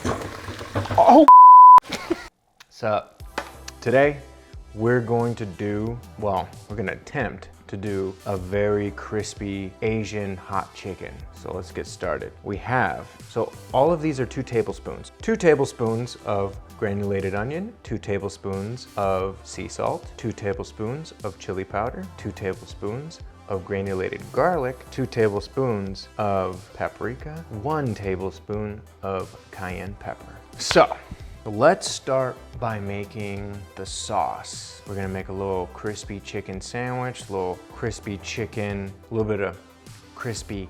Oh! So, today we're going to do, well, we're gonna attempt to do a very crispy Asian hot chicken. So let's get started. So all of these are 2 tablespoons. 2 tablespoons of granulated onion, 2 tablespoons of sea salt, 2 tablespoons of chili powder, 2 tablespoons of granulated garlic, 2 tablespoons of paprika, 1 tablespoon of cayenne pepper. So, let's start by making the sauce. We're gonna make a little crispy chicken sandwich, a little crispy chicken, a little bit of crispy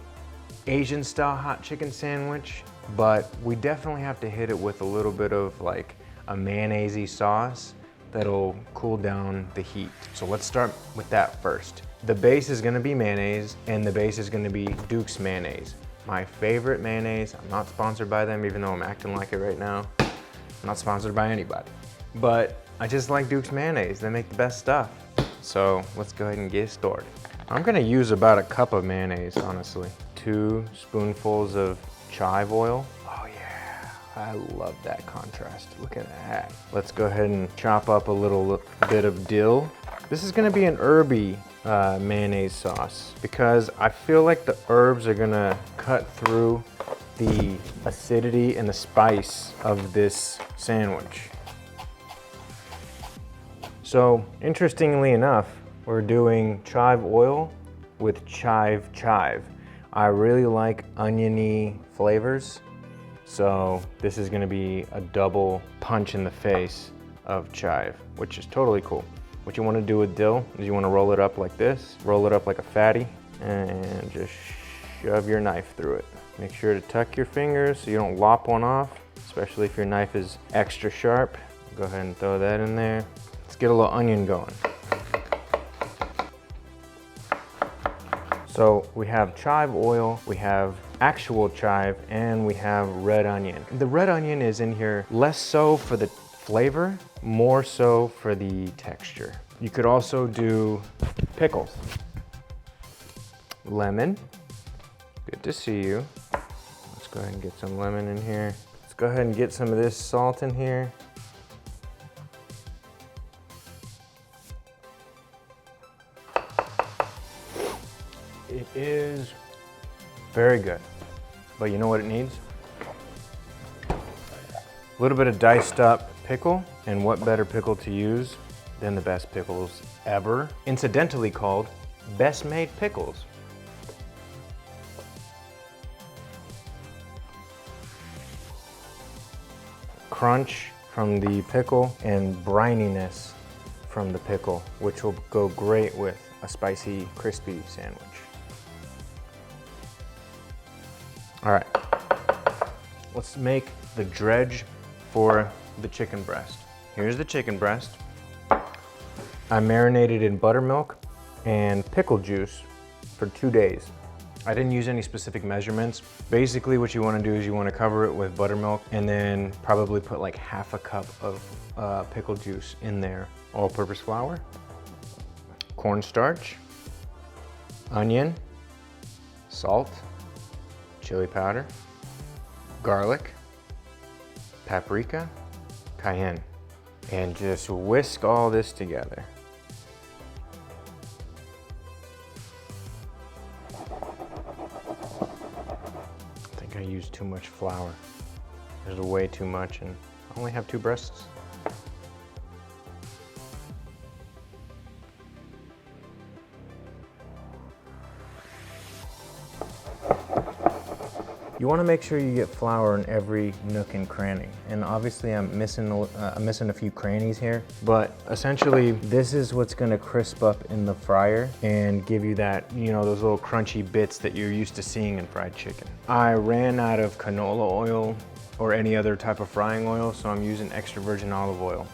Asian style hot chicken sandwich, but we definitely have to hit it with a little bit of like a mayonnaise-y sauce that'll cool down the heat. So let's start with that first. The base is gonna be mayonnaise, and the base is gonna be Duke's mayonnaise. My favorite mayonnaise. I'm not sponsored by them, even though I'm acting like it right now. I'm not sponsored by anybody, but I just like Duke's mayonnaise. They make the best stuff. So let's go ahead and get started. I'm gonna use about a cup of mayonnaise, honestly. 2 spoonfuls of chive oil. Oh yeah, I love that contrast. Look at that. Let's go ahead and chop up a little bit of dill. This is gonna be an herby mayonnaise sauce because I feel like the herbs are gonna cut through the acidity and the spice of this sandwich. So, interestingly enough, we're doing chive oil with chive. I really like oniony flavors, so this is gonna be a double punch in the face of chive, which is totally cool. What you wanna do with dill is you wanna roll it up like this, roll it up like a fatty, and just shove your knife through it. Make sure to tuck your fingers so you don't lop one off, especially if your knife is extra sharp. Go ahead and throw that in there. Let's get a little onion going. So we have chive oil, we have actual chive, and we have red onion. The red onion is in here less so for the flavor, more so for the texture. You could also do pickles. Lemon. Good to see you. Let's go ahead and get some lemon in here. Let's go ahead and get some of this salt in here. It is very good, but you know what it needs? A little bit of diced up pickle, and what better pickle to use than the best pickles ever, incidentally called Best Made Pickles. Crunch from the pickle and brininess from the pickle, which will go great with a spicy, crispy sandwich. All right, let's make the dredge for the chicken breast. Here's the chicken breast. I marinated in buttermilk and pickle juice for 2 days. I didn't use any specific measurements. Basically what you wanna do is you wanna cover it with buttermilk and then probably put like half a cup of pickle juice in there. All-purpose flour, cornstarch, onion, salt, chili powder, garlic, paprika, cayenne, and just whisk all this together. I used too much flour. There's way too much, and I only have 2 breasts. You want to make sure you get flour in every nook and cranny. And obviously I'm missing a few crannies here, but essentially this is what's going to crisp up in the fryer and give you that, you know, those little crunchy bits that you're used to seeing in fried chicken. I ran out of canola oil or any other type of frying oil, so I'm using extra virgin olive oil.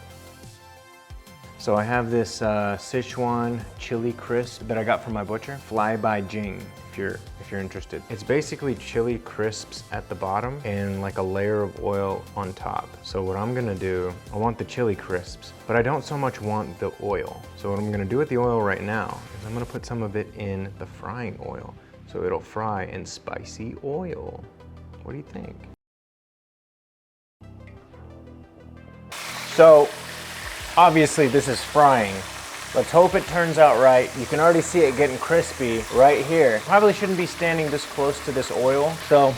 So I have this Sichuan chili crisp that I got from my butcher, Fly by Jing, if you're interested. It's basically chili crisps at the bottom and like a layer of oil on top. So what I'm gonna do, I want the chili crisps, but I don't so much want the oil. So what I'm gonna do with the oil right now is I'm gonna put some of it in the frying oil so it'll fry in spicy oil. What do you think? So obviously this is frying. Let's hope it turns out right. You can already see it getting crispy right here. Probably shouldn't be standing this close to this oil. So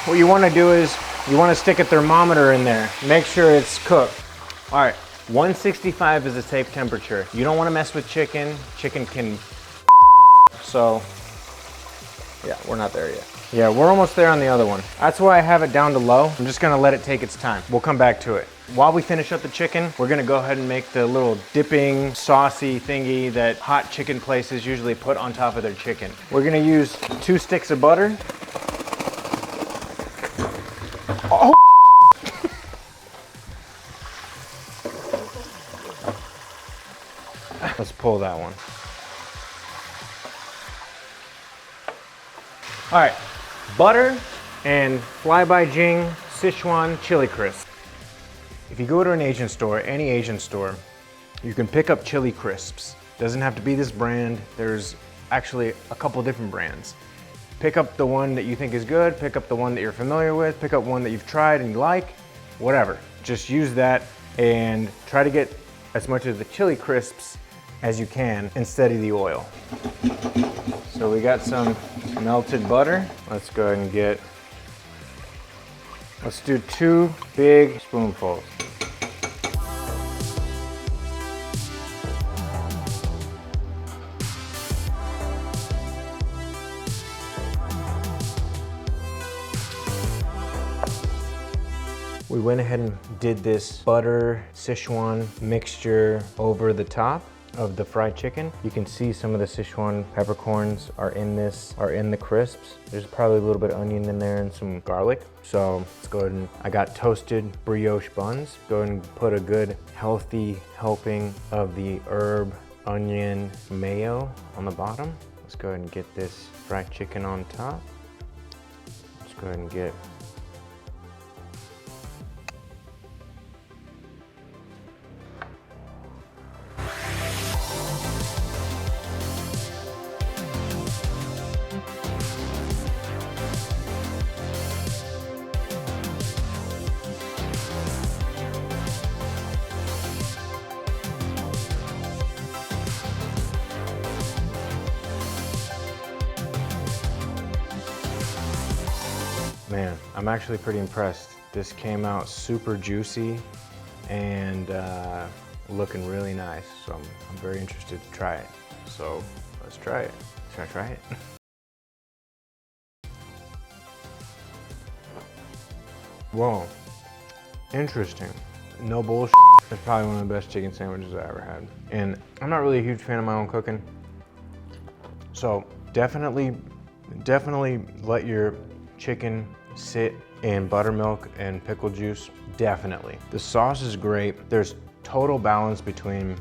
what you want to do is you want to stick a thermometer in there. Make sure it's cooked. All right, 165 is a safe temperature. You don't want to mess with chicken. Chicken can so yeah, we're not there yet. Yeah, we're almost there on the other one. That's why I have it down to low. I'm just gonna let it take its time. We'll come back to it. While we finish up the chicken, we're gonna go ahead and make the little dipping, saucy thingy that hot chicken places usually put on top of their chicken. We're gonna use 2 sticks of butter. Oh! Let's pull that one. All right, butter and Fly by Jing Sichuan chili crisp. If you go to an Asian store, any Asian store, you can pick up chili crisps. Doesn't have to be this brand. There's actually a couple different brands. Pick up the one that you think is good, pick up the one that you're familiar with, pick up one that you've tried and you like, whatever. Just use that and try to get as much of the chili crisps as you can instead of the oil. So we got some melted butter. Let's go ahead and let's do 2 big spoonfuls. We went ahead and did this butter Sichuan mixture over the top of the fried chicken. You can see some of the Sichuan peppercorns are in the crisps. There's probably a little bit of onion in there and some garlic. So let's go ahead and, I got toasted brioche buns. Go ahead and put a good healthy helping of the herb, onion, mayo on the bottom. Let's go ahead and get this fried chicken on top. Let's go ahead and get Man, I'm actually pretty impressed. This came out super juicy and looking really nice. So I'm very interested to try it. So let's try it. Should I try it? Whoa, interesting. No bullshit. It's probably one of the best chicken sandwiches I ever had. And I'm not really a huge fan of my own cooking. So definitely let your chicken sit in buttermilk and pickle juice, definitely. The sauce is great. There's total balance between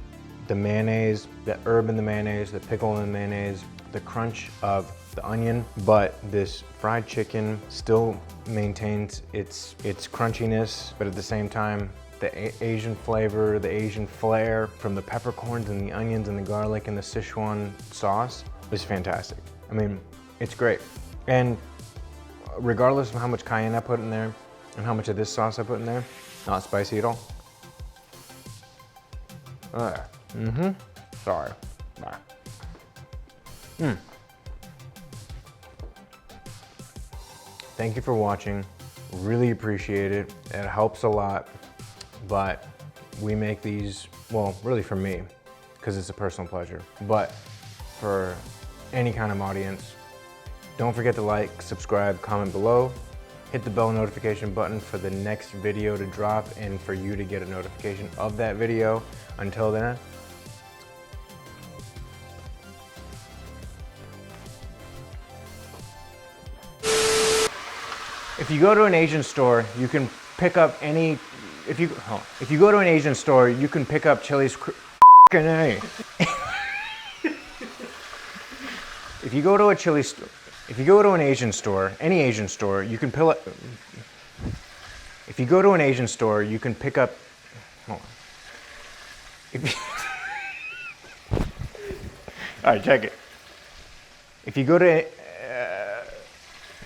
the mayonnaise, the herb in the mayonnaise, the pickle in the mayonnaise, the crunch of the onion, but this fried chicken still maintains its crunchiness, but at the same time, the Asian flavor, the Asian flair from the peppercorns and the onions and the garlic and the Sichuan sauce is fantastic. I mean, it's great. And regardless of how much cayenne I put in there and how much of this sauce I put in there, not spicy at all. Sorry. Thank you for watching. Really appreciate it. It helps a lot, but we make these, well, really for me, because it's a personal pleasure, but for any kind of audience. Don't forget to like, subscribe, comment below. Hit the bell notification button for the next video to drop and for you to get a notification of that video. Until then, if you go to an Asian store, you can pick up any, if you go to an Asian store, you can pick up Chili's If you go to a chili store, if you go to an Asian store, any Asian store, you can pick up. If you go to an Asian store, you can pick up. Hold on. All right, check it. If you go to